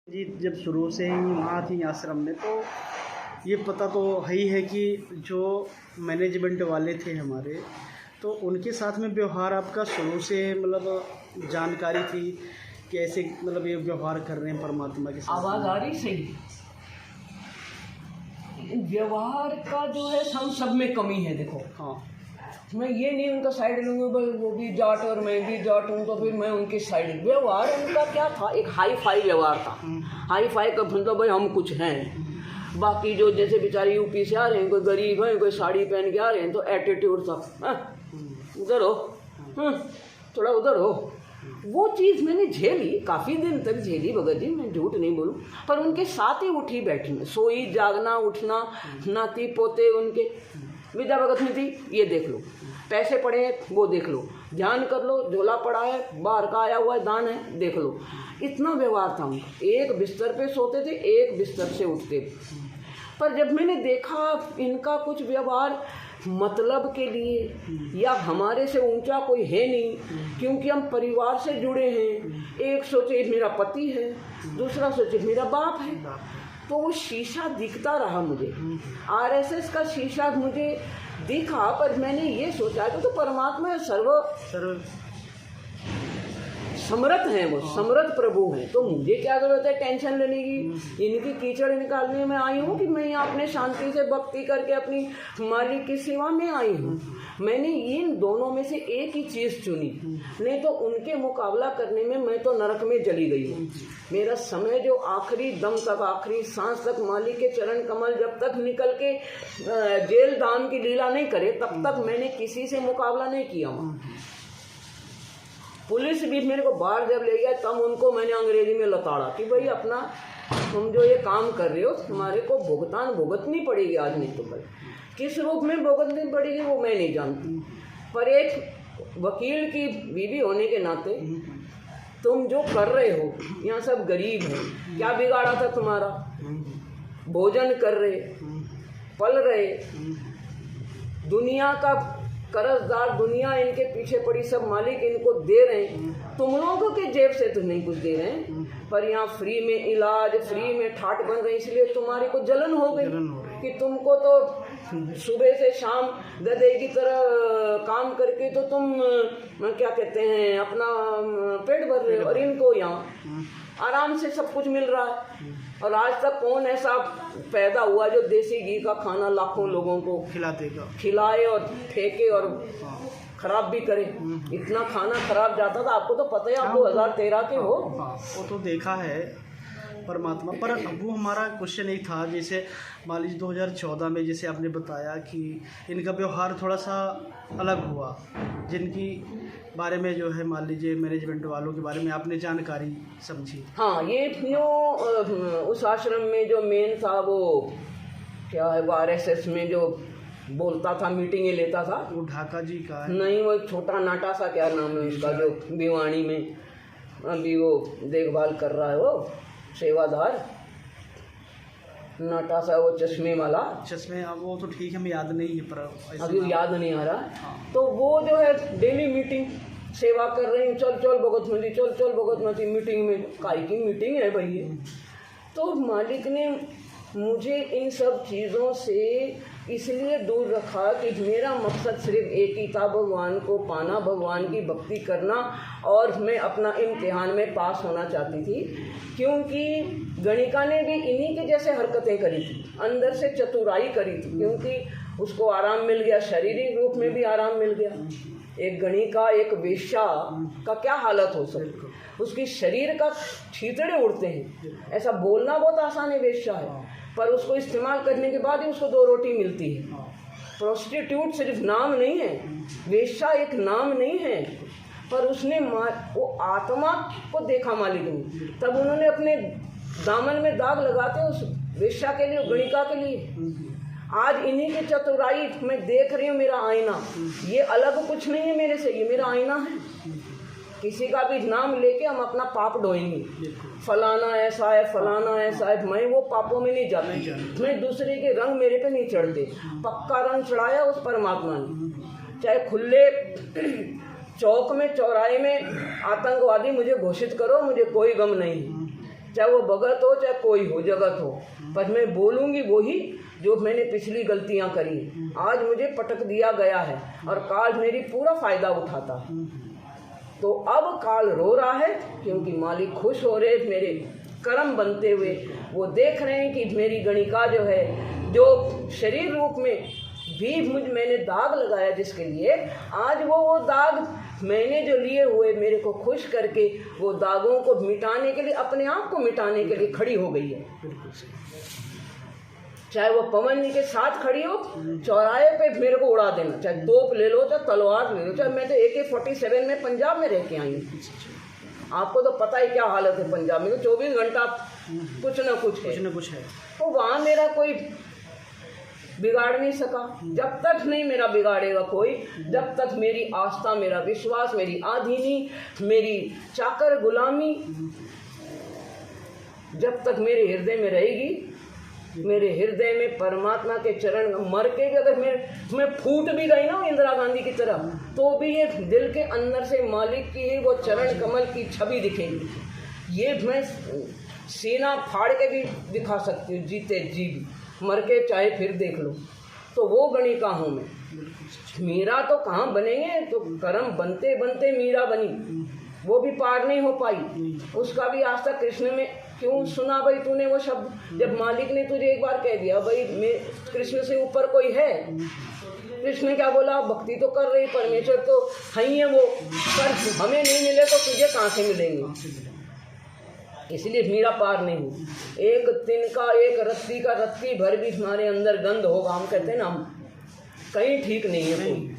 जी, जब शुरू से ही वहाँ थी आश्रम में, तो ये पता तो है ही है कि जो मैनेजमेंट वाले थे हमारे, तो उनके साथ में व्यवहार आपका शुरू से मतलब जानकारी थी कि ऐसे मतलब ये व्यवहार कर रहे हैं परमात्मा के साथ। आवाज़ आ रही सही? व्यवहार का जो है हम सब में कमी है। देखो, हाँ, मैं ये नहीं उनका साइड लूँगा, भाई वो भी जाट और मैं भी जाट हूँ तो फिर मैं उनकी साइड। व्यवहार उनका क्या था, एक हाई फाई व्यवहार था। हाई फाई का मतलब भाई हम कुछ हैं, बाकी जो जैसे बेचारे यूपी से आ रहे हैं, कोई गरीब है, कोई साड़ी पहन के आ रहे हैं, तो एटीट्यूड था, उधर हो, थोड़ा उधर हो। वो चीज़ मैंने झेली, काफ़ी दिन तक झेली भगत जी, मैं झूठ नहीं बोलूँ। पर उनके साथ ही उठी बैठी, सोई जागना उठना, नाती पोते उनके, विद्या भगत में थी, ये देख लो, पैसे पड़े हैं वो देख लो, ध्यान कर लो, झोला पड़ा है, बाहर का आया हुआ है, दान है, देख लो। इतना व्यवहार था उनका। एक बिस्तर पे सोते थे, एक बिस्तर से उठते थे। पर जब मैंने देखा इनका कुछ व्यवहार मतलब के लिए, या हमारे से ऊंचा कोई है नहीं, क्योंकि हम परिवार से जुड़े हैं। एक सोचे मेरा पति है, दूसरा सोचे मेरा बाप है, तो वो शीशा दिखता रहा मुझे। आरएसएस का शीशा मुझे दिखा, पर मैंने ये सोचा कि तो परमात्मा सर्व समर्थ हैं, वो समर्थ प्रभु हैं, तो मुझे क्या जरूरत है टेंशन लेने की। इनकी कीचड़ निकालने में आई हूँ कि मैं यहाँ अपने शांति से भक्ति करके अपनी मालिक की सेवा में आई हूँ। मैंने इन दोनों में से एक ही चीज़ चुनी, नहीं तो उनके मुकाबला करने में मैं तो नरक में चली गई हूँ। मेरा समय जो आखिरी दम तक, आखिरी सांस तक मालिक के चरण कमल जब तक निकल के जेल दान की लीला नहीं करे, तब तक मैंने किसी से मुकाबला नहीं किया। पुलिस भी मेरे को बाहर जब ले गया, तब उनको मैंने अंग्रेजी में लताड़ा कि भाई अपना तुम जो ये काम कर रहे हो, तुम्हारे को भुगतान भुगतनी पड़ेगी आज नहीं तो कल। किस रूप में भुगतनी पड़ेगी वो मैं नहीं जानती, पर एक वकील की बीवी होने के नाते तुम जो कर रहे हो, यहाँ सब गरीब हैं, क्या बिगाड़ा था तुम्हारा? भोजन कर रहे, पल रहे, दुनिया का कर्जदार दुनिया इनके पीछे पड़ी, सब मालिक इनको दे रहे हैं, तुम लोगों के जेब से तो नहीं कुछ दे रहे हैं, पर यहाँ फ्री में इलाज, फ्री में ठाट बन रही, इसलिए तुम्हारी को जलन हो गई कि तुमको तो सुबह से शाम गधे की तरह काम करके तो तुम क्या कहते हैं अपना पेट भर रहे हो, और इनको यहाँ आराम से सब कुछ मिल रहा है। और आज तक कौन ऐसा पैदा हुआ जो देसी घी का खाना लाखों लोगों को खिलाए और फेंके और खराब भी करे। इतना खाना खराब जाता था, आपको तो पता है, आप 2013 के हो। वो तो देखा है परमात्मा। पर वो हमारा क्वेश्चन एक था, जैसे मान लीजिए 2014 में जैसे आपने बताया कि इनका व्यवहार थोड़ा सा अलग हुआ, जिनकी बारे में जो है मान लीजिए मैनेजमेंट वालों के बारे में आपने जानकारी समझी। हाँ, ये उस आश्रम में जो मेन था वो क्या है, वो आरएसएस में जो बोलता था, मीटिंगें लेता था, वो ढाका जी का है? नहीं, वो छोटा नाटा सा, क्या नाम है उसका, जो भिवानी में अभी वो देखभाल कर रहा है, वो सेवादार नाटा सा, वो चश्मे वाला। चश्मे, वो तो ठीक है, हमें याद नहीं है, पर अभी याद नहीं आ रहा। तो वो जो है डेली मीटिंग सेवा कर रहे हैं, चल चल भगतमती, चल चल भगतमती, मीटिंग में काई की मीटिंग है भाई ये। तो मालिक ने मुझे इन सब चीज़ों से इसलिए दूर रखा कि मेरा मकसद सिर्फ एक ही था, भगवान को पाना, भगवान की भक्ति करना, और मैं अपना इम्तिहान में पास होना चाहती थी। क्योंकि गणिका ने भी इन्हीं के जैसे हरकतें करी थी, अंदर से चतुराई करी थी, क्योंकि उसको आराम मिल गया, शारीरिक रूप में भी आराम मिल गया। एक गणिका, एक वेश्या का क्या हालत हो सकती, उसकी शरीर का छींतड़े उड़ते हैं। ऐसा बोलना बहुत आसान है, वेश्या है, पर उसको इस्तेमाल करने के बाद ही उसको 2 रोटी मिलती है। प्रोस्टिट्यूट सिर्फ नाम नहीं है, वेश्या एक नाम नहीं है, पर उसने वो आत्मा को देखा मालिक ने, तब उन्होंने अपने दामन में दाग लगाते उस वेश्या के लिए, गणिका के लिए। आज इन्हीं की चतुराई मैं देख रही हूँ, मेरा आईना, ये अलग कुछ नहीं है मेरे से, ये मेरा आईना है। किसी का भी नाम लेके हम अपना पाप ढोएंगे, फलाना ऐसा है, फलाना ऐसा है, मैं वो पापों में नहीं जाती, मैं दूसरे के रंग मेरे पे नहीं चढ़ते। पक्का रंग चढ़ाया उस परमात्मा ने। चाहे खुले चौक में, चौराहे में आतंकवादी मुझे घोषित करो, मुझे कोई गम नहीं। चाहे वो भगत हो चाहे कोई हो जगत हो, पर मैं बोलूँगी वही जो मैंने पिछली गलतियाँ करी। आज मुझे पटक दिया गया है और काल मेरी पूरा फायदा उठाता है। तो अब काल रो रहा है क्योंकि मालिक खुश हो रहे मेरे कर्म बनते हुए। वो देख रहे हैं कि मेरी गणिका जो है, जो शरीर रूप में भी मैंने दाग लगाया जिसके लिए, आज वो दाग मैंने जो लिए हुए मेरे को खुश करके वो दागों को मिटाने के लिए, अपने आप को मिटाने के लिए खड़ी हो गई है। चाहे वो पवन जी के साथ खड़ी हो, चौराहे पे मेरे को उड़ा देना, चाहे तोप ले लो चाहे तलवार ले लो। चाहे मैं तो AK-47 में पंजाब में रह के आई हूँ, आपको तो पता ही क्या हालत है पंजाब में, तो 24 घंटा कुछ ना कुछ है। तो वहाँ मेरा कोई बिगाड़ नहीं सका। जब तक नहीं मेरा बिगाड़ेगा कोई, जब तक मेरी आस्था, मेरा विश्वास, मेरी आधीनी, मेरी चाकर गुलामी जब तक मेरे हृदय में रहेगी, मेरे हृदय में परमात्मा के चरण, मर के भी अगर मैं फूट भी गई ना इंदिरा गांधी की तरह, तो भी ये दिल के अंदर से मालिक की वो चरण कमल की छवि दिखेगी। ये मैं सीना फाड़ के भी दिखा सकती हूँ, जीते जी भी, मर के चाहे फिर देख लो। तो वो गणिका हूँ मैं। मीरा तो कहाँ बनेंगे, तो कर्म बनते बनते मीरा बनी, वो भी पार नहीं हो पाई। उसका भी आज तक कृष्ण में क्यों सुना भाई तूने वो शब्द, जब मालिक ने तुझे एक बार कह दिया भाई मैं कृष्ण से ऊपर कोई है। कृष्ण ने क्या बोला, भक्ति तो कर रही, परमेश्वर तो है ही है वो, पर हमें नहीं मिले तो तुझे कहाँ से मिलेंगे। इसलिए मीरा पार नहीं हुई। एक तिनका, एक रत्ती का रत्ती भर भी तुम्हारे अंदर गंध होगा, हम कहते हैं ना, हम कहीं ठीक नहीं है कोई।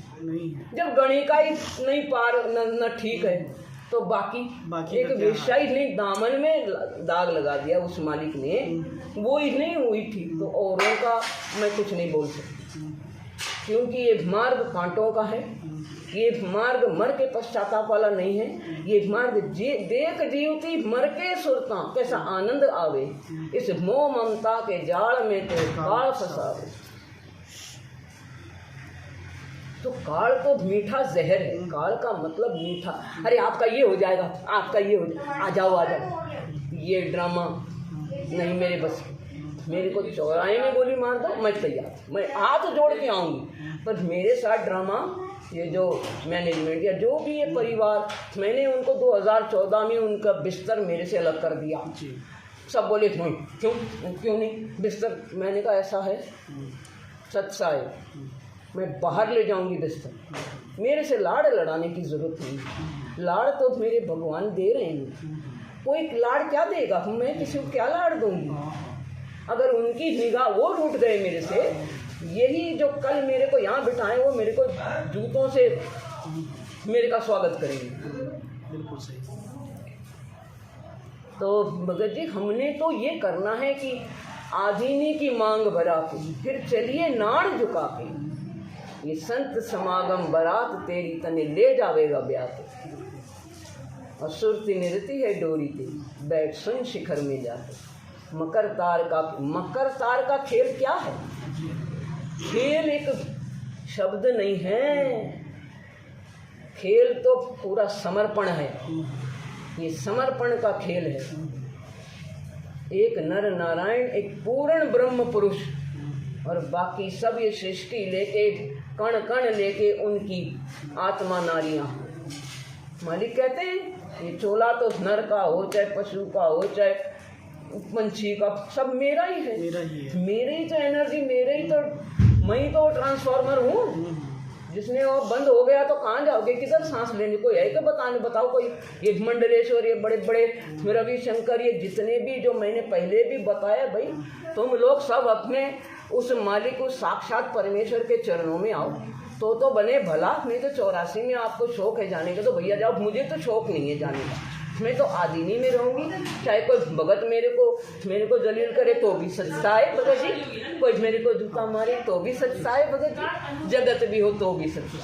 जब गणिका ही नहीं पार न ठीक है, तो बाकी एक वेश्या ही नहीं, दामन में दाग लगा दिया उस मालिक ने, वो ही नहीं हुई ठीक, तो औरों का मैं कुछ नहीं बोल सकती, क्योंकि ये मार्ग कांटों का है। ये मार्ग मर के पश्चाताप वाला नहीं है। ये मार्ग देख जीवती मर के सुरता, कैसा आनंद आवे, इस मोह ममता के जाल में तो काल फंसावे। तो काल तो मीठा जहर है, काल का मतलब मीठा। अरे आपका ये हो जाएगा, आपका ये हो जाएगा, आ जाओ, ये ड्रामा नहीं मेरे बस। मेरे को चौराहे में गोली मार दो, मैं तैयार, मैं हाथ जोड़ के आऊँगी, पर मेरे साथ ड्रामा, ये जो मैनेजमेंट या जो भी ये परिवार, मैंने उनको 2014 में उनका बिस्तर मेरे से अलग कर दिया। सब बोले क्यों नहीं बिस्तर, मैंने कहा ऐसा है, सच्चा है, मैं बाहर ले जाऊंगी बिस्तर, मेरे से लाड़ लड़ाने की ज़रूरत नहीं। लाड़ तो मेरे भगवान दे रहे हैं, कोई लाड़ क्या देगा, मैं किसी को क्या लाड़ दूंगी। अगर उनकी निगाह वो रूठ गए मेरे से, यही जो कल मेरे को यहाँ बिठाएं वो मेरे को जूतों से मेरे का स्वागत करेंगे। बिल्कुल सही। तो भगत जी हमने तो ये करना है कि आधीनी की मांग भरा के फिर चलिए नाड़ झुका के, ये संत समागम बारात तेरी तने ले जावेगा ब्याह। और सुरती निरती है डोरी ते बैठ सुन शिखर में जाते। मकर तार का खेल क्या है? खेल एक शब्द नहीं है, खेल तो पूरा समर्पण है। ये समर्पण का खेल है। एक नर नारायण, एक पूर्ण ब्रह्म पुरुष, और बाकी सब ये सृष्टि लेके कण कण लेके उनकी आत्मा नारियां। मालिक कहते हैं ये चोला तो नर का हो चाहे पशु का हो चाहे पंछी का, सब मेरा ही है, मेरे ही तो एनर्जी, मेरे ही तो, मैं ही तो ट्रांसफार्मर हूँ। जिसने वो बंद हो गया तो कहाँ जाओगे, किधर सांस लेने? कोई है क्या बताओ कोई? ये मंडलेश्वर, ये बड़े बड़े रविशंकर, ये जितने भी जो मैंने पहले भी बताया, भाई तुम लोग सब अपने उस मालिक, उस साक्षात परमेश्वर के चरणों में आओ तो बने भला। नहीं तो 84 में आपको शौक है जाने का तो भैया जाओ, मुझे तो शौक नहीं है जाने का। मैं तो आदिनी में रहूँगी, चाहे कोई भगत मेरे को जलील करे तो भी सच्चा है भगत जी, कोई मेरे को जूता मारे तो भी सच्चा है भगत जी, जगत भी हो तो भी सच्चा।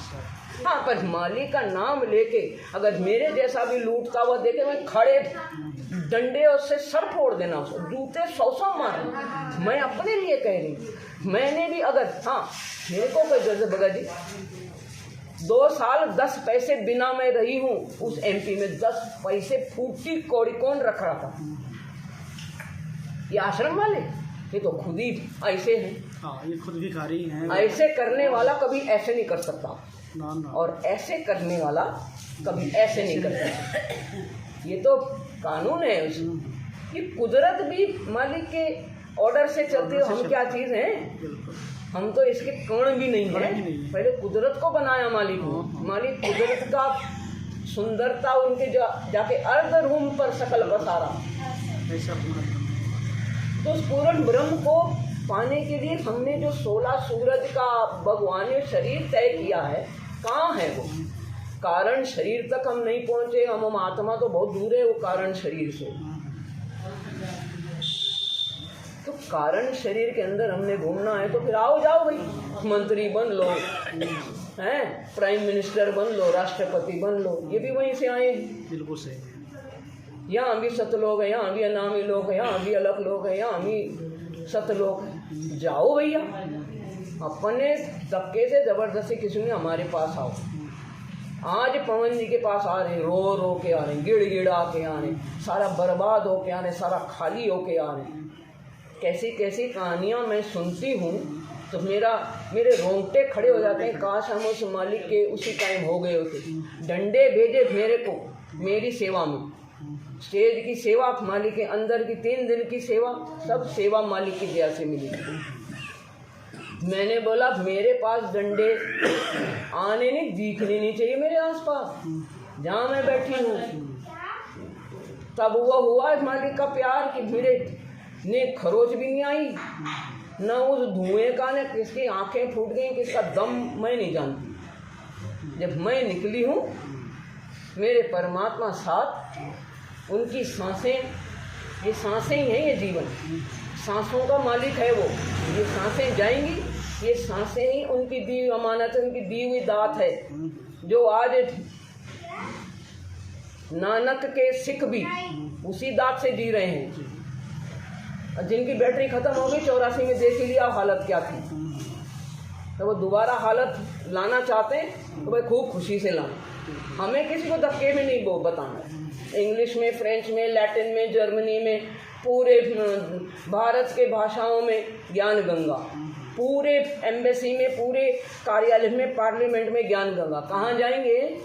हाँ, पर मालिक का नाम लेके अगर मेरे जैसा भी लूटता हुआ देखे, मैं खड़े डंडे उससे सर फोड़ देना, उसको जूते 100 मारना। मैं अपने लिए कह रही, मैंने भी अगर, हाँ मेरे को कोई जैसे भगत जी 2 साल 10 पैसे बिना मैं रही हूँ उस MP में, 10 पैसे फूटी कौड़ी कौन रख रहा था? ये आश्रम वाले ये तो खुद ही ऐसे हैं। हाँ, ये खुद भिखारी हैं। ऐसे करने वाला कभी ऐसे नहीं कर सकता, ना ना। और ऐसे करने वाला कभी ऐसे नहीं कर सकता। ये तो कानून है उसमें। ये कुदरत भी मालिक के ऑर्डर से चलती है। हम क्या चीज़ हैं, बिल्कुल। हम तो इसके कण भी नहीं कण है। भी नहीं है। पहले कुदरत को बनाया मालिक ने। मालिक कुदरत का सुंदरता उनके जाके अर्ध रूम पर सकल पसारा। ऐसा अपना तो उस पूर्ण ब्रह्म को पाने के लिए हमने जो 16 सूरज का भगवान ने शरीर तय किया है, कहाँ है वो? कारण शरीर तक हम नहीं पहुँचे। हम आत्मा तो बहुत दूर है वो कारण शरीर से। तो कारण शरीर के अंदर हमने घूमना है तो फिर आओ जाओ भाई, मंत्री बन लो, हैं, प्राइम मिनिस्टर बन लो, राष्ट्रपति बन लो, ये भी वहीं से आए हैं। बिल्कुल सही है। यहाँ भी सतलोक है, यहाँ भी अनामी लोग है, यहाँ भी अलग लोग है, यहाँ भी सतलोक है। जाओ भैया, अपने धक्के से जबरदस्ती किसी ने हमारे पास आओ। आज पवन जी के पास आ रहे, रो रो के आ रहे, गिड़ गिड़ा के आ रहे, सारा बर्बाद हो के आ रहे, सारा खाली हो के आ रहे। कैसी कैसी कहानियाँ मैं सुनती हूँ तो मेरे रोंगटे खड़े हो जाते हैं। काश हम उस मालिक के उसी टाइम हो गए होते। डंडे भेजे मेरे को मेरी सेवा में, स्टेज की सेवा, मालिक के अंदर की 3 दिन की सेवा, सब सेवा मालिक की दया से मिली। मैंने बोला मेरे पास डंडे आने नहीं, दिखने नहीं चाहिए मेरे आसपास जहाँ मैं बैठी हूँ। तब वो हुआ मालिक का प्यार कि मेरे ने खरोच भी नहीं आई, न उस धुएं का, न किसकी आंखें फूट गई, किसका दम मैं नहीं जानती। जब मैं निकली हूँ मेरे परमात्मा साथ, उनकी सांसें, ये सांसें ही हैं, ये जीवन सांसों का मालिक है वो। ये सांसें जाएंगी, ये सांसें ही उनकी दी हुई अमानत है, उनकी दी हुई दात है। जो आज नानक के सिख भी उसी दात से जी रहे हैं। जिनकी बैटरी खत्म हो गई 84 में, देख ही लिया हालत क्या थी। तो वो दोबारा हालत लाना चाहते हैं तो भाई खूब खुशी से लाना। हमें किसी को धक्के में नहीं बताना। इंग्लिश में, फ्रेंच में, लैटिन में, जर्मनी में, पूरे भारत के भाषाओं में ज्ञान गंगा, पूरे एम्बेसी में, पूरे कार्यालय में, पार्लियामेंट में ज्ञान गंगा। कहाँ जाएंगे?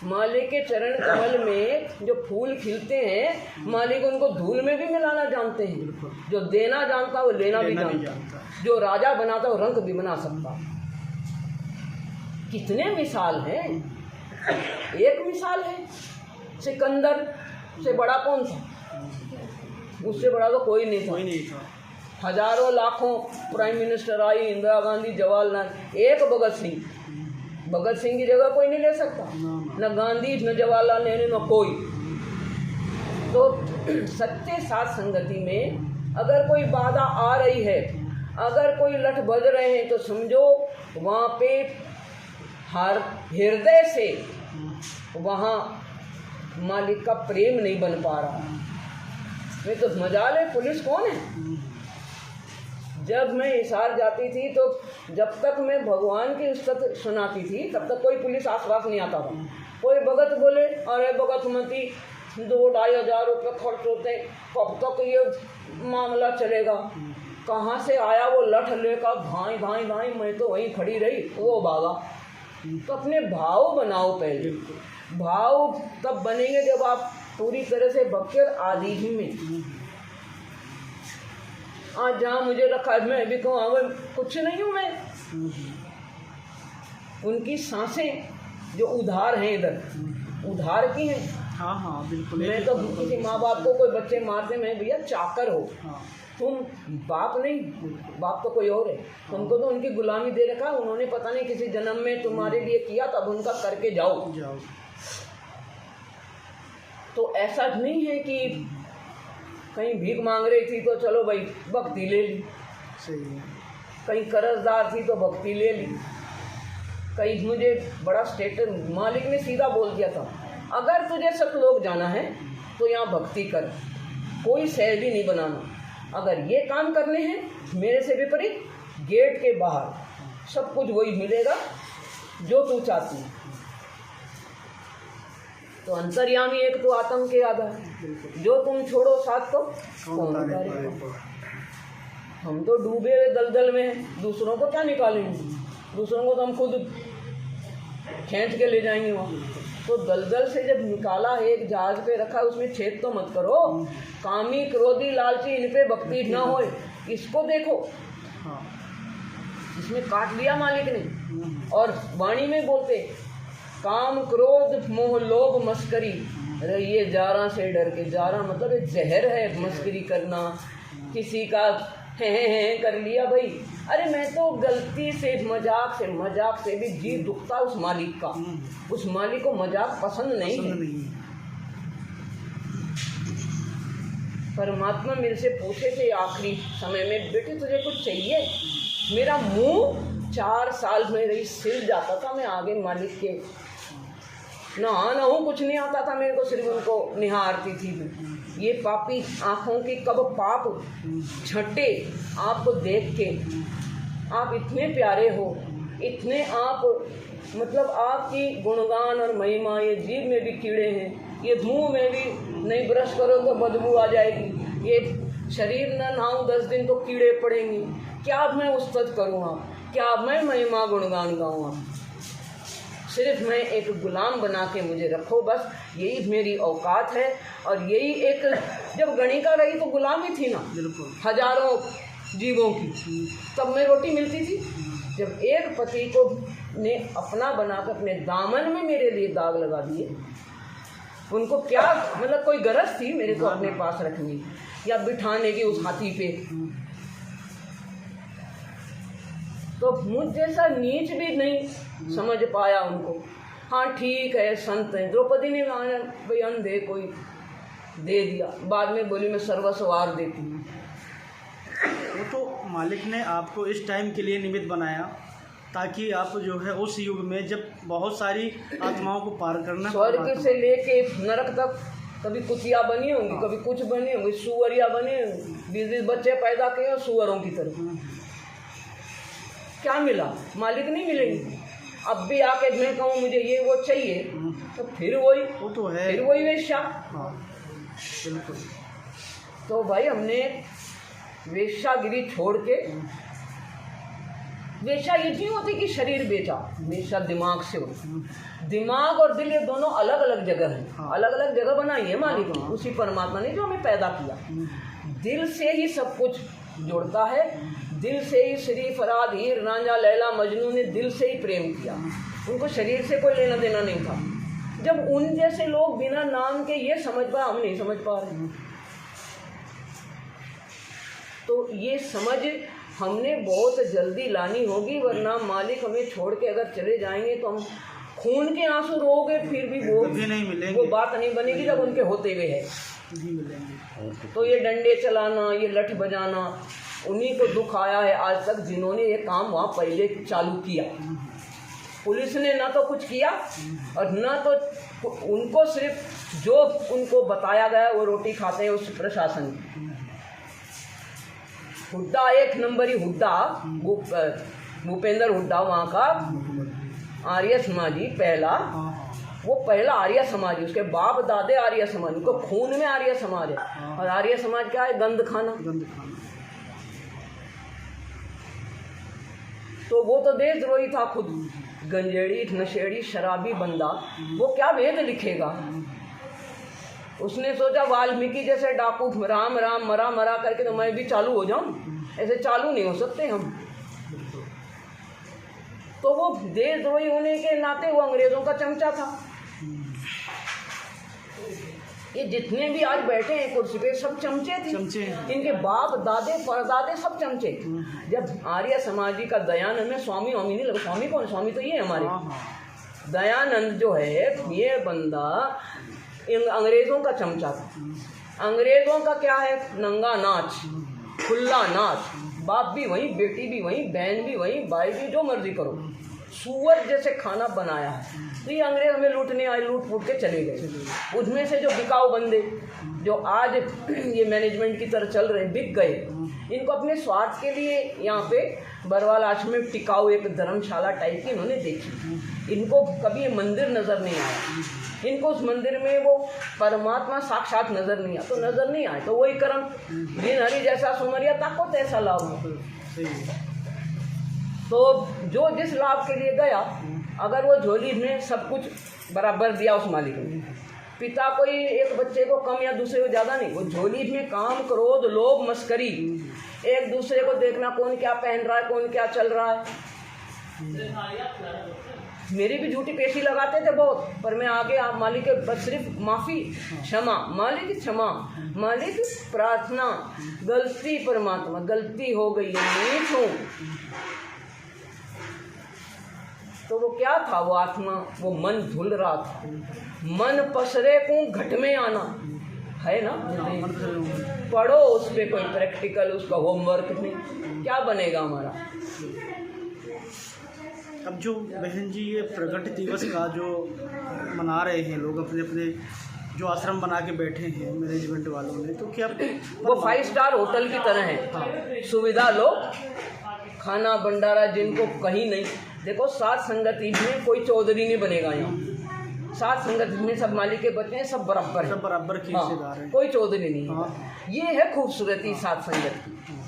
मालिक के चरण कमल में जो फूल खिलते हैं, मालिक उनको धूल में भी मिलाना जानते हैं। जो देना जानता है वो लेना भी जानता है। जो राजा बनाता है वो रंग भी बना सकता। कितने मिसाल हैं, एक मिसाल है सिकंदर से बड़ा कौन था? उससे बड़ा तो कोई नहीं था। हजारों लाखों prime minister I, Indira Gandhi, Jawaharlal, एक भगत सिंह की जगह कोई नहीं ले सकता। न गांधी, न जवाहरलाल नेहरू, न कोई। तो सच्चे साथ संगति में अगर कोई बाधा आ रही है, अगर कोई लठ बज रहे हैं, तो समझो वहाँ पे हर हृदय से वहाँ मालिक का प्रेम नहीं बन पा रहा। नहीं तो मजाल है, पुलिस कौन है? जब मैं हिसार जाती थी तो जब तक मैं भगवान की उस्तत सुनाती थी तब तक कोई पुलिस आसपास नहीं आता था। कोई भगत बोले अरे भगत मती 2-2.5 हज़ार रुपये खर्च होते हैं, कब तक ये मामला चलेगा? कहाँ से आया वो लठ लेकर, भाई भाई भाई, मैं तो वहीं खड़ी रही, वो भागा। तो अपने भाव बनाओ पहले। भाव तब बनेंगे जब आप पूरी तरह से भक्ति आदि ही में। आज जहाँ मुझे रखा है मैं भी कहूँ मैं कुछ नहीं हूँ। मैं उनकी सांसें जो उधार हैं, इधर उधार की हैं। हाँ बिल्कुल। मैं तो किसी माँ बाप को कोई बच्चे मारते, मैं भैया चाकर हो, तुम बाप नहीं, बाप तो कोई और है। तुमको तो उनकी गुलामी दे रखा, उन्होंने पता नहीं किसी जन्म में तुम्हारे लिए किया, तब उनका करके जाओ। तो ऐसा नहीं है कि कहीं भीख मांग रही थी तो चलो भाई भक्ति ले ली, सही है। कहीं कर्जदार थी तो भक्ति ले ली, कहीं मुझे बड़ा स्टेटस, मालिक ने सीधा बोल दिया था अगर तुझे सतलोक जाना है तो यहाँ भक्ति कर, कोई सैलरी नहीं बनाना। अगर ये काम करने हैं मेरे से विपरीत, गेट के बाहर सब कुछ वही मिलेगा जो तू चाहती है। तो अंतर्यामी एक तो आत्म के आधार, जो तुम छोड़ो साथ तो कौन उतारेगा। हम तो डूबे हुए दलदल में हैं, दूसरों को क्या निकालेंगे, दूसरों को तो हम खुद खींच के ले जाएंगे वहाँ। तो दलदल से जब निकाला है, एक जहाज पे रखा, उसमें छेद तो मत करो। कामी क्रोधी लालची इन पे भक्ति ना होए, इसको देखो। इसमें काट दिया मालिक ने। और वाणी में बोलते काम क्रोध मोह लोभ मस्करी रहिए जारा से डर के। जारा मतलब एक जहर है, मस्करी करना, किसी का है कर लिया भाई। अरे मैं तो गलती से मजाक से भी जी दुखता उस मालिक का। उस मालिक को मजाक पसंद नहीं है। परमात्मा मेरे से पूछे थे आखिरी समय में, बेटे तुझे कुछ चाहिए? मेरा मुंह 4 साल में रही सिल जाता था। मैं आगे मालिक के ना हूँ, कुछ नहीं आता था मेरे को, सिर्फ उनको निहारती थी। ये पापी आँखों की कब पाप झटे आपको देख के। आप इतने प्यारे हो, इतने आप मतलब आपकी गुणगान और महिमा। ये जीभ में भी कीड़े हैं, ये मुंह में भी नहीं ब्रश करो तो बदबू आ जाएगी, ये शरीर न नहाऊं 10 दिन तो कीड़े पड़ेंगे। क्या मैं उस्तत करूँ आप, क्या मैं महिमा गुणगान गाऊँ आप? सिर्फ मैं एक गुलाम बना के मुझे रखो, बस यही मेरी औकात है। और यही एक, जब गणिका रही तो गुलाम ही थी ना, हजारों जीवों की, तब मैं रोटी मिलती थी। जब एक पति को ने अपना बनाकर अपने दामन में मेरे लिए दाग लगा दिए, उनको क्या मतलब कोई गरज थी मेरे को अपने पास रखने या बिठाने की उस हाथी पे? तो मुझ जैसा नीच भी नहीं समझ पाया उनको। हाँ ठीक है, संत हैं। द्रौपदी ने भाई अंधे कोई दे दिया, बाद में बोली मैं सर्वस्वार देती हूँ। वो तो मालिक ने आपको इस टाइम के लिए निमित्त बनाया ताकि आप जो है उस युग में जब बहुत सारी आत्माओं को पार करना, स्वर्ग से लेके नरक तक कभी कुतिया बनी होंगी, कभी कुछ बनी होंगी, सुअरिया बने, 20 बच्चे पैदा किए सुअरों की तरह। क्या मिला? मालिक नहीं मिलेंगे। अब भी आके मैं कहूँ मुझे ये वो चाहिए, तो फिर वही, वो तो है, फिर वही वेश्या। बिल्कुल। तो भाई हमने वेश्यागिरी छोड़ के, वेश्या ये नहीं होती कि शरीर बेचा, वेश्या दिमाग से होती। दिमाग और दिल ये दोनों अलग अलग जगह हैं। अलग अलग जगह बनाई है मालिक ने, उसी परमात्मा ने जो हमें पैदा किया। दिल से ही सब कुछ जुड़ता है, दिल से ही श्री फराद हीर रांझा लैला मजनू ने दिल से ही प्रेम किया। उनको शरीर से कोई लेना देना नहीं था। जब उन जैसे लोग बिना नाम के ये समझ पाए, हम नहीं समझ पा रहे। तो ये समझ हमने बहुत जल्दी लानी होगी, वरना मालिक हमें छोड़ के अगर चले जाएंगे तो हम खून के आंसू रोगे फिर भी वो नहीं मिलेंगे, वो बात नहीं बनेगी जब उनके होते हुए है। तो ये डंडे चलाना, ये लठ बजाना, उन्हीं को दुख आया है आज तक जिन्होंने ये काम वहाँ पहले चालू किया। पुलिस ने ना तो कुछ किया और ना तो उनको सिर्फ जो उनको बताया गया वो रोटी खाते हैं उस प्रशासन। हुड्डा 1 नंबरी हुड्डा, भूपेंद्र हुड्डा वहाँ का आर्य समाजी पहला, वो पहला आर्य समाज, उसके बाप दादे आर्य समाज, उनको खून में आर्य समाज है। और आर्य समाज क्या है? गंद खाना। तो वो तो देशद्रोही था खुद, गंजेड़ी नशेड़ी शराबी बंदा, वो क्या वेद लिखेगा? उसने सोचा वाल्मीकि जैसे डाकू राम राम मरा मरा करके तो मैं भी चालू हो जाऊं। ऐसे चालू नहीं हो सकते हम। तो वो देशद्रोही होने के नाते वो अंग्रेजों का चमचा था। ये जितने भी आज बैठे हैं कुर्सी पे सब चमचे थे। इनके बाप दादे परदादे सब चमचे। जब आर्य समाजी का दयानंद में स्वामी वामी नहीं लगा। स्वामी कौन? स्वामी तो ये है हमारे। दयानंद जो है ये बंदा अंग्रेजों का चमचा था। अंग्रेजों का क्या है? नंगा नाच, खुला नाच, बाप भी वहीं, बेटी भी वहीं, बहन भी वहीं, भाई भी, जो मर्जी करो, सुअर जैसे खाना बनाया है। तो ये अंग्रेज हमें लूटने आए, लूट फूट के चले गए। उसमें से जो बिकाऊ बंदे जो आज ये मैनेजमेंट की तरह चल रहे हैं, बिक गए। इनको अपने स्वार्थ के लिए यहाँ पे बरवाल आश्रम में टिकाऊ एक धर्मशाला टाइप की इन्होंने देखी। इनको कभी ये मंदिर नज़र नहीं आया। इनको उस मंदिर में वो परमात्मा साक्षात नजर नहीं आया, तो नजर नहीं आए तो वही कर्म जिन हरि जैसा सुमरिया ताको तैसा लाभ। सही है। तो जो जिस लाभ के लिए गया, अगर वो झोली में सब कुछ बराबर दिया उस मालिक ने, पिता कोई एक बच्चे को कम या दूसरे को ज़्यादा नहीं, वो झोली में काम, क्रोध, लोभ, मस्करी, एक दूसरे को देखना कौन क्या पहन रहा है, कौन क्या चल रहा है। मेरी भी झूठी पेशी लगाते थे बहुत, पर मैं आगे आप मालिक के बस सिर्फ माफ़ी, क्षमा, मालिक क्षमा, मालिक प्रार्थना, गलती परमात्मा, गलती हो गई है, नीच हूँ। तो वो क्या था, वो आत्मा, वो मन धुल रहा था। मन पसरे को घट में आना है ना, पढ़ो उस पर कोई प्रैक्टिकल, उसका होमवर्क नहीं, क्या बनेगा हमारा। अब जो बहन जी ये प्रगट दिवस का जो मना रहे हैं लोग, अपने अपने जो आश्रम बना के बैठे हैं मैनेजमेंट वालों ने, तो क्या वो 5 स्टार होटल की तरह है, सुविधा लो, खाना भंडारा जिनको कहीं नहीं। देखो सात संगति में कोई चौधरी नहीं बनेगा यहाँ, सात संगति में सब मालिक के बच्चे हैं, सब बराबर हैं, सब बराबर के हिस्सेदार हैं, कोई चौधरी नहीं है। हाँ। ये है खूबसूरती सात संगत की।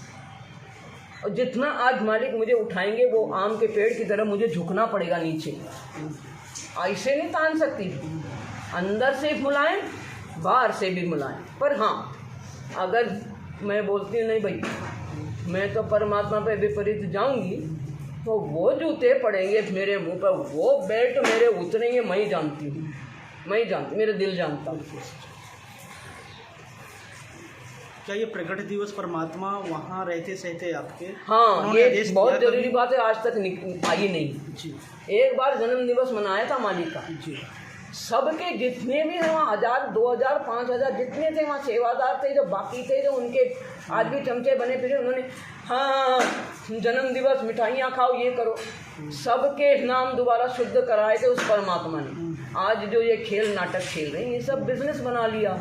और जितना आज मालिक मुझे उठाएंगे वो आम के पेड़ की तरह मुझे झुकना पड़ेगा नीचे, ऐसे नहीं तान सकती, अंदर से मुलायम, बाहर से भी मुलायम। पर हाँ, अगर मैं बोलती हूँ नहीं भाई मैं तो परमात्मा पे विपरीत जाऊंगी, तो वो जूते पड़ेंगे मेरे मुंह पर, वो बेल्ट मेरे उतरेंगे, मैं ही जानती हूँ, मैं ही जानती, मेरा दिल जानता हूँ। क्या ये प्रकट दिवस परमात्मा वहाँ रहते सहते आपके? हाँ, ये बहुत जरूरी बात है, आज तक आई नहीं जी। एक बार जन्म दिवस मनाया था मालिक का जी। सबके जितने भी हैं वहाँ 1000, 2000, 5000 जितने थे वहाँ सेवादार थे, जो बाकी थे, जो उनके आज भी चमचे बने फिरे, उन्होंने हाँ जन्म दिवस मिठाइयाँ खाओ ये करो, सबके नाम दोबारा शुद्ध कराए थे उस परमात्मा ने। आज जो ये खेल नाटक खेल रहे हैं, ये सब बिजनेस बना लिया,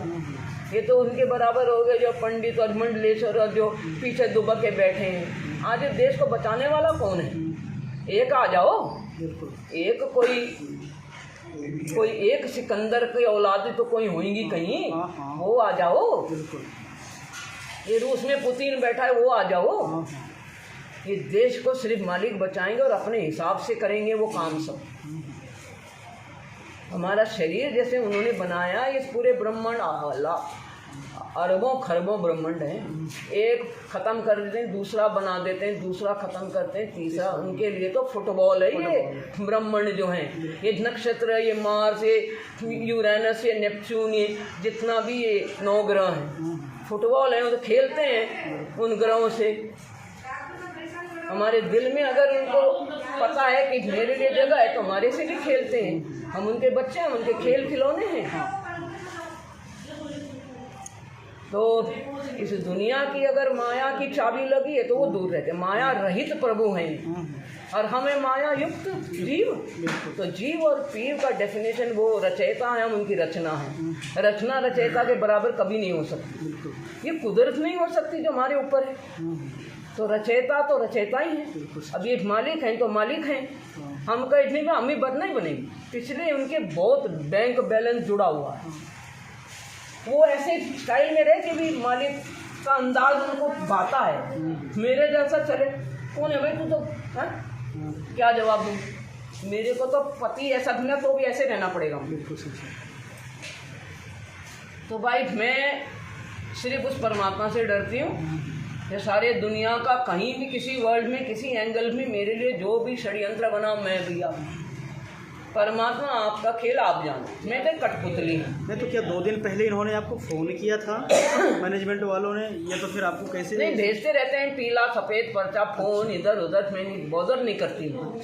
ये तो उनके बराबर हो गए जो पंडित और मंडलेश्वर और जो पीछे दुबक के बैठे हैं। आज देश को बचाने वाला कौन है? एक आ जाओ, एक कोई एक सिकंदर की औलाद तो कोई होंगी कहीं, वो आ जाओ। ये रूस में पुतिन बैठा है, वो आ जाओ। ये देश को सिर्फ मालिक बचाएंगे और अपने हिसाब से करेंगे वो काम सब। हमारा शरीर जैसे उन्होंने बनाया, ये पूरे ब्रह्मांड अरबों खरबों ब्रह्मांड है, एक ख़त्म कर देते हैं, दूसरा बना देते हैं, दूसरा ख़त्म करते हैं, तीसरा। उनके लिए तो फुटबॉल है ये ब्रह्मांड जो है, ये नक्षत्र, ये मार्स, ये यूरेनस, ये नेपच्यून, ये जितना भी ये 9 ग्रह हैं, फुटबॉल है, वो तो खेलते हैं उन ग्रहों से। हमारे दिल में अगर उनको पता है कि मेरे लिए जगह है, तो हमारे से भी खेलते हैं। हम उनके बच्चे हैं, उनके खेल खिलौने हैं। तो इस दुनिया की अगर माया की चाबी लगी है तो वो दूर रहते, माया रहित प्रभु हैं और हमें माया युक्त जीव। तो जीव और पीव का डेफिनेशन वो रचयिता है, हम उनकी रचना है। रचना रचयिता के बराबर कभी नहीं हो सकती, ये कुदरत नहीं हो सकती जो हमारे ऊपर है। तो रचयिता ही है। अब ये मालिक हैं तो मालिक हैं, हम कह इतनी में हम ही नहीं बनेंगे। पिछले उनके बहुत बैंक बैलेंस जुड़ा हुआ है, वो ऐसे स्टाइल में रहे कि भी मालिक का अंदाज उनको भाता है। मेरे जैसा चले कौन है भाई तू, तो है? क्या जवाब दूँ? मेरे को तो पति ऐसा मिला तो भी ऐसे रहना पड़ेगा। तो भाई मैं सिर्फ उस परमात्मा से डरती हूँ। ये सारे दुनिया का कहीं भी किसी वर्ल्ड में किसी एंगल में मेरे लिए जो भी षड्यंत्र बना, मैं भैया परमात्मा आपका खेल आप जानो, मैं तो कठपुतली हूँ। नहीं तो क्या 2 दिन पहले इन्होंने आपको फ़ोन किया था मैनेजमेंट वालों ने, या तो फिर आपको कैसे? नहीं, भेजते रहते हैं पीला सफ़ेद पर्चा, फ़ोन इधर उधर, मैं नहीं बॉदर नहीं करती हूँ।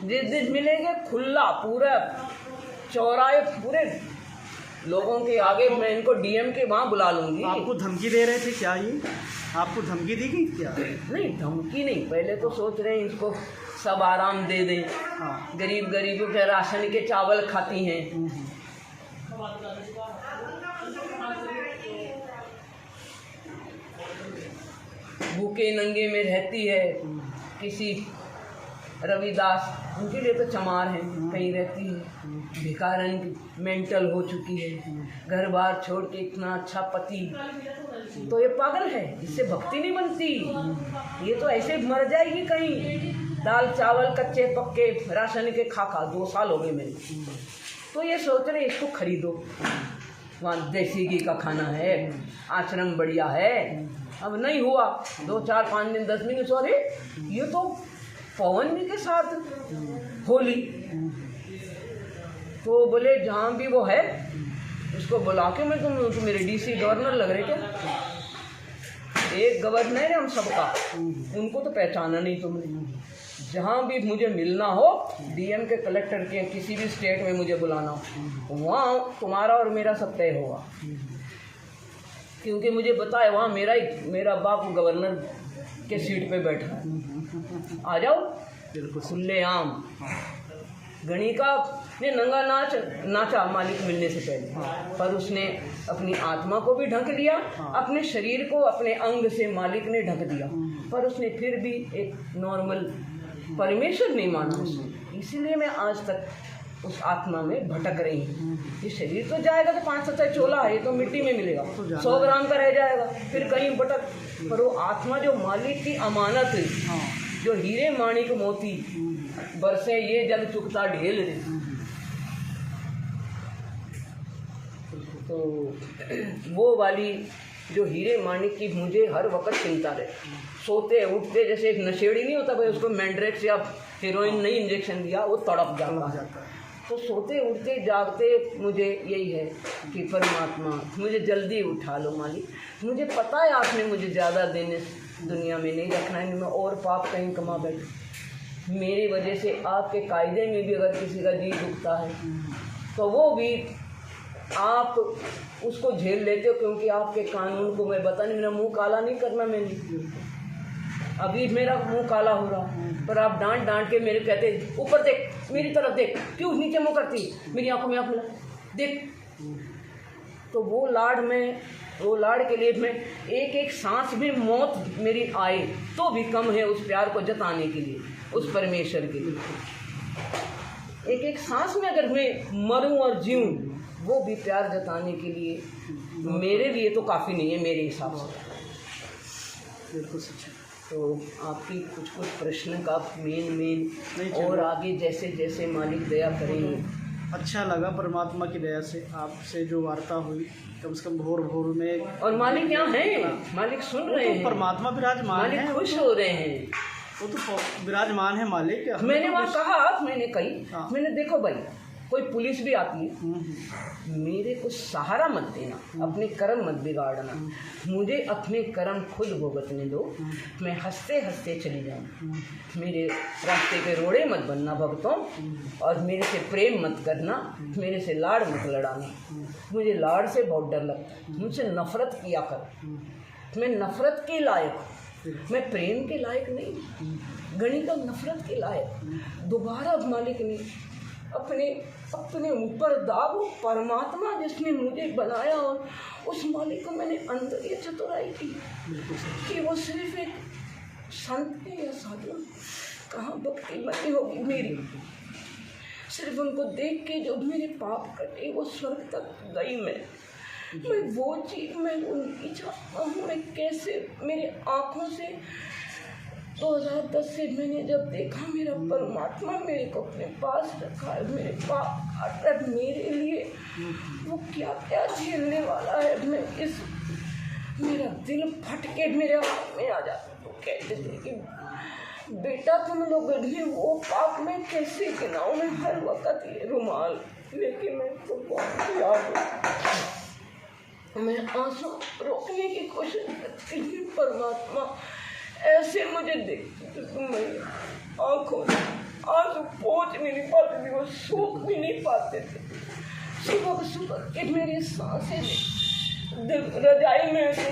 जिस दिन मिलेंगे खुला पूरा चौराहे पूरे लोगों के आगे मैं इनको डीएम के वहाँ बुला लूँगी। आपको धमकी दे रहे थे क्या? ये आपको धमकी दी गई क्या? नहीं, धमकी नहीं, पहले तो सोच रहे हैं इसको सब आराम दे दें। हाँ। गरीबों के राशन के चावल खाती हैं। भूखे नंगे में रहती है। किसी रविदास उनके लिए तो चमार हैं, कहीं रहती है। भिखारन मेंटल हो चुकी है, घर बार छोड़ के इतना अच्छा पति, तो ये पागल है, इससे भक्ति नहीं बनती, ये तो ऐसे मर जाएगी कहीं। दाल चावल कच्चे पक्के राशन के खा 2 साल हो गए मेरे, तो ये सोच रहे इसको खरीदो, वहाँ देसी घी का खाना है, आश्रम बढ़िया है। अब नहीं हुआ, 2 4 5 दिन 10 दिन, सॉरी ये तो पवन जी के साथ होली, तो बोले जहाँ भी वो है उसको बुला के, मैं तुम मेरे डीसी गवर्नर लग रहे क्या, एक गवर्नर है हम सबका, उनको तो पहचाना नहीं तुमने, जहाँ भी मुझे मिलना हो डीएम के कलेक्टर के किसी भी स्टेट में मुझे बुलाना हो, वहाँ तुम्हारा और मेरा सब तय होगा, क्योंकि मुझे पता है वहाँ मेरा बाप गवर्नर के सीट पे बैठा है। आ जाओ बिल्कुल खुले आम। गणिका ने नंगा नाचा मालिक मिलने से पहले, पर उसने अपनी आत्मा को भी ढक लिया, अपने शरीर को अपने अंग से मालिक ने ढक दिया, पर उसने फिर भी एक नॉर्मल परमेश्वर नहीं माना उसने। इसीलिए मैं आज तक उस आत्मा में भटक रही हूँ। ये शरीर तो जाएगा तो 5-7 चोला है, ये तो मिट्टी में मिलेगा, 100 ग्राम का रह जाएगा, फिर कहीं भटक, पर वो आत्मा जो मालिक की अमानत है, जो हीरे माणिक मोती बरसे ये जग चुकता ढेल रे, तो वो वाली जो हीरे माणिक की मुझे हर वक्त चिंता रहे। सोते उठते जैसे एक नशेड़ी नहीं होता भाई, उसको मैंड्रेक्स या हीरोइन नहीं इंजेक्शन दिया वो तड़प जाता है, तो सोते उठते जागते मुझे यही है कि परमात्मा मुझे जल्दी उठा लो मालिक, मुझे पता है आपने मुझे ज़्यादा दिन इस दुनिया में नहीं रखना है, मैं और पाप कहीं कमा बैठूं, मेरी वजह से आपके कायदे में भी अगर किसी का जी दुखता है तो वो भी आप उसको झेल लेते हो, क्योंकि आपके कानून को मैं बता नहीं, मेरा मुंह काला नहीं करना मैंने, अभी मेरा मुंह काला हो रहा, पर आप डांट के मेरे कहते ऊपर देख, मेरी तरफ देख, क्यों नीचे मुंह करती, मेरी आंखों में आंख मिला देख, तो वो लाड़ के लिए मैं एक सांस भी मौत मेरी आए तो भी कम है उस प्यार को जताने के लिए, उस परमेश्वर के लिए। एक सांस में अगर मैं मरूं और जीऊं वो भी प्यार जताने के लिए मेरे लिए तो काफ़ी नहीं है मेरे हिसाब से। बिल्कुल सच है। तो आपकी कुछ प्रश्न का मेन और आगे जैसे जैसे मालिक दया करेंगे। अच्छा लगा परमात्मा की दया से आपसे जो वार्ता हुई, कम से कम भोर में, और मालिक यहाँ हैं, मालिक सुन रहे हैं, परमात्मा विराजमान है, मालिक खुश हो रहे हैं, वो तो विराजमान है मालिक। मैंने वहाँ कहा, मैंने कही, मैंने देखो भाई कोई पुलिस भी आती है, मेरे को सहारा मत देना, अपने कर्म मत बिगाड़ना, मुझे अपने कर्म खुद भुगतने दो, मैं हंसते हंसते चली जाऊँ, मेरे रास्ते पे रोड़े मत बनना भक्तों, और मेरे से प्रेम मत करना, मेरे से लाड़ मत लड़ाना, मुझे लाड़ से बहुत डर लगता है, मुझसे नफरत किया कर, मैं नफरत के लायक, मैं प्रेम के लायक नहीं, गणिका नफरत के लायक, दोबारा मालिक ने अपने ऊपर दाब, परमात्मा जिसने मुझे बनाया, और उस मालिक को मैंने अंदर ये चतुराई की कि वो सिर्फ एक संत है या साधु, कहाँ भक्ति बनी होगी मेरी, सिर्फ उनको देख के जो मेरे पाप कटे वो स्वर्ग तक गई। मैं वो चीज़ मैं उनकी चाहता हूँ, मैं कैसे मेरे आँखों से 2010 से मैंने जब देखा मेरा परमात्मा मेरे को अपने पास रखा है, मेरे पाप मेरे लिए वो क्या क्या झेलने वाला है, मैं इस मेरा दिल फट के मेरे हाथ में आ जाता, तो कहते थे कि बेटा तुम लोग गए वो पाप मैं कैसे गिनाऊँ, मैं हर वक्त ये रुमाल लेके मैं तो बहुत याद हूँ, मैं आंसू रोकने की कोशिश करती हूँ, परमात्मा ऐसे मुझे देखती तो मैं आँखों आंसू पोंछ भी नहीं पाते थे, वो सूख भी नहीं पाते थे, सुबह के मेरी सांसें रजाई में ऐसे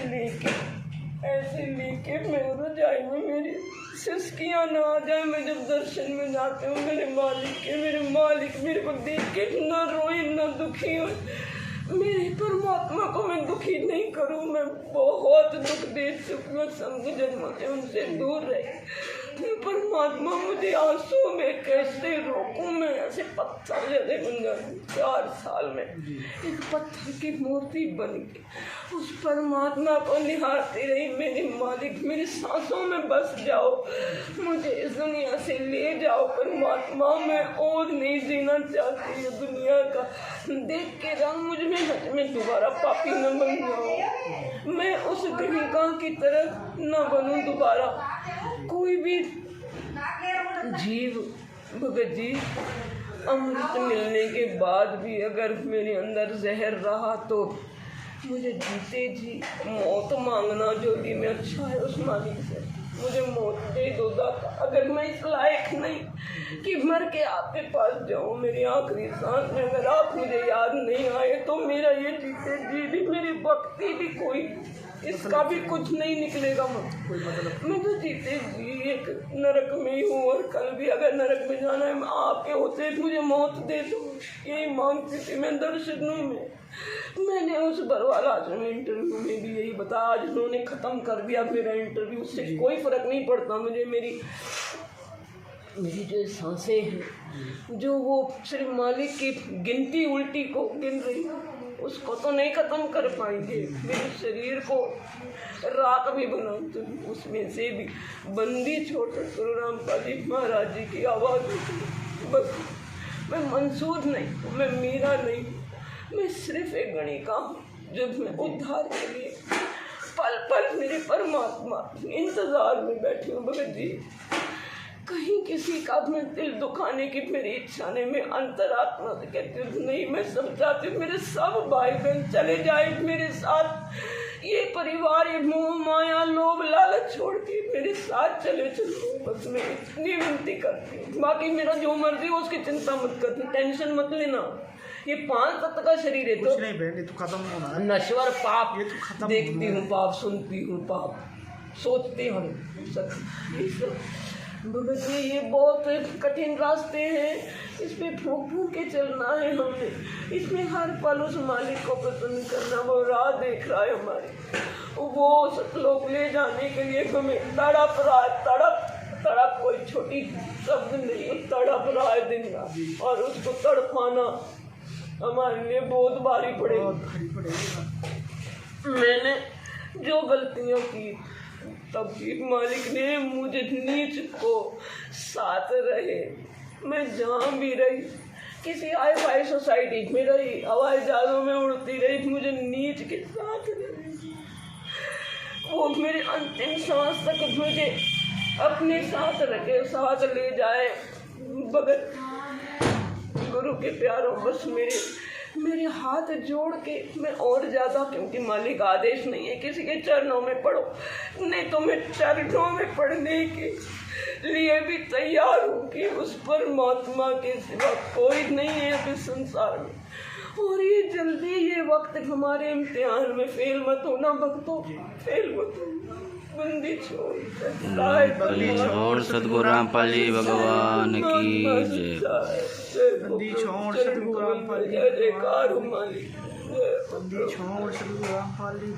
लेके मैं रजाई में मेरी सिसकियाँ ना आ जाए, मैं जब दर्शन में जाती हूँ मेरे मालिक मेरे को देख के ना रोए ना दुखी हो, मेरे परमात्मा को मैं दुखी नहीं करूं। मैं बहुत दुख दे चुकी हूँ, संग जन्म से उनसे दूर रहे। परमात्मा मुझे आंसू में कैसे रोकूं? मैं ऐसे पत्थर जैसे बन गई 4 साल में, एक पत्थर की मूर्ति बन गई। उस परमात्मा को निहारती रही, मेरे मालिक मेरी सांसों में बस जाओ, मुझे इस दुनिया से ले जाओ परमात्मा। मैं और नहीं जीना चाहती हूँ दुनिया का देख के रंग मुझ में दोबारा पापी न बन जाऊँ, मैं उस गणिका की तरह न बनूं दोबारा। कोई भी जीव भगत जी अमृत मिलने के बाद भी अगर मेरे अंदर जहर रहा तो मुझे जीते जी मौत मांगना जो भी मैं अच्छा है उस मालिक से, मुझे मौत दे दो दाता। अगर मैं इस लायक नहीं कि मर के आपके पास जाऊँ, मेरी आखिरी सांस में अगर आप मुझे याद नहीं आए तो मेरा ये जीते जी भी, मेरी भक्ति भी कोई इसका भी कुछ नहीं निकलेगा। मैं तो जीते जी एक नरक में ही हूँ, और कल भी अगर नरक में जाना है मैं आपके होते मुझे मौत दे दो, यही मांगती थी मैं दर्शनों में। मैंने उस बरवाला आश्रम में इंटरव्यू में भी यही बताया, आज उन्होंने ख़त्म कर दिया मेरा इंटरव्यू, उससे कोई फ़र्क नहीं पड़ता मुझे। मेरी जो सांसें हैं जो वो सिर्फ मालिक की गिनती उल्टी को गिन रही है, उसको तो नहीं ख़त्म कर पाएंगे। मेरे शरीर को राख भी बना तो उसमें से भी बंदी छोड़ गुरु रामपाल जी महाराज जी की आवाज़ बस। मैं मंसूर नहीं, मैं मीरा नहीं, मैं सिर्फ एक गणिका हूँ जब मैं उद्धार के लिए पल पल मेरे परमात्मा इंतज़ार में बैठी हूँ। भगत जी कहीं किसी का मैं दिल दुखाने की मेरी इच्छा नहीं, मैं अंतरात्मा से कहती हूँ नहीं, मैं सब चाहती हूँ मेरे सब भाई बहन चले जाए मेरे साथ, ये परिवार ये मोह माया लोभ लालच छोड़ के मेरे साथ चले चलो, बस मैं इतनी विनती करती हूँ। बाकी मेरा जो मर्जी हो उसकी चिंता मत करना, टेंशन मत लेना। ये 5 तत्व का शरीर है तो नहीं बहन, ये तो खत्म होना है। नश्वर पाप, ये तो खत्म देखती हूँ पाप, सुनती हूँ पाप, सोचती हूँ सब। भगत जी ये बहुत कठिन रास्ते हैं, इस पे फूक फूक के चलना है हमें, इसमें हर पल उस मालिक को प्रसन्न करना। वो राह देख रहा है हमारी, वो सतलोक ले जाने के लिए हमें तड़प रहा है। तड़प कोई छोटी शब्द नहीं, तड़प रहा है दिन रात, और उसको तड़पाना हमारे लिए बहुत भारी पड़ेगा। मैंने जो गलतियाँ की तब भी मालिक ने मुझे नीच को साथ रहे, मैं जहाँ भी रही, किसी हाई फाई सोसाइटी में रही, हवाई जहाज़ों में उड़ती रही, मुझे नीच के साथ रहे। वो मेरे अंतिम सांस तक मुझे अपने साथ रखे, साथ ले जाए। भगत गुरु के प्यारों बस मेरे हाथ जोड़ के मैं और ज़्यादा, क्योंकि मालिक आदेश नहीं है किसी के चरणों में पढ़ो, नहीं तो मैं चरणों में पढ़ने के लिए भी तैयार हूँ कि उस परमात्मा के सिवा कोई नहीं है अभी संसार में। और ये जल्दी ये वक्त हमारे इम्तिहान में फेल मत होना भक्तों, फेल मत होना। बंदी छोड़ सतगुरु रामपाल जी भगवान की जय। बंदी छोड़ सतगुरु रामपाल जी, जय जयकार हो मालिक। बंदी छोड़ सतगुरु रामपाल जी।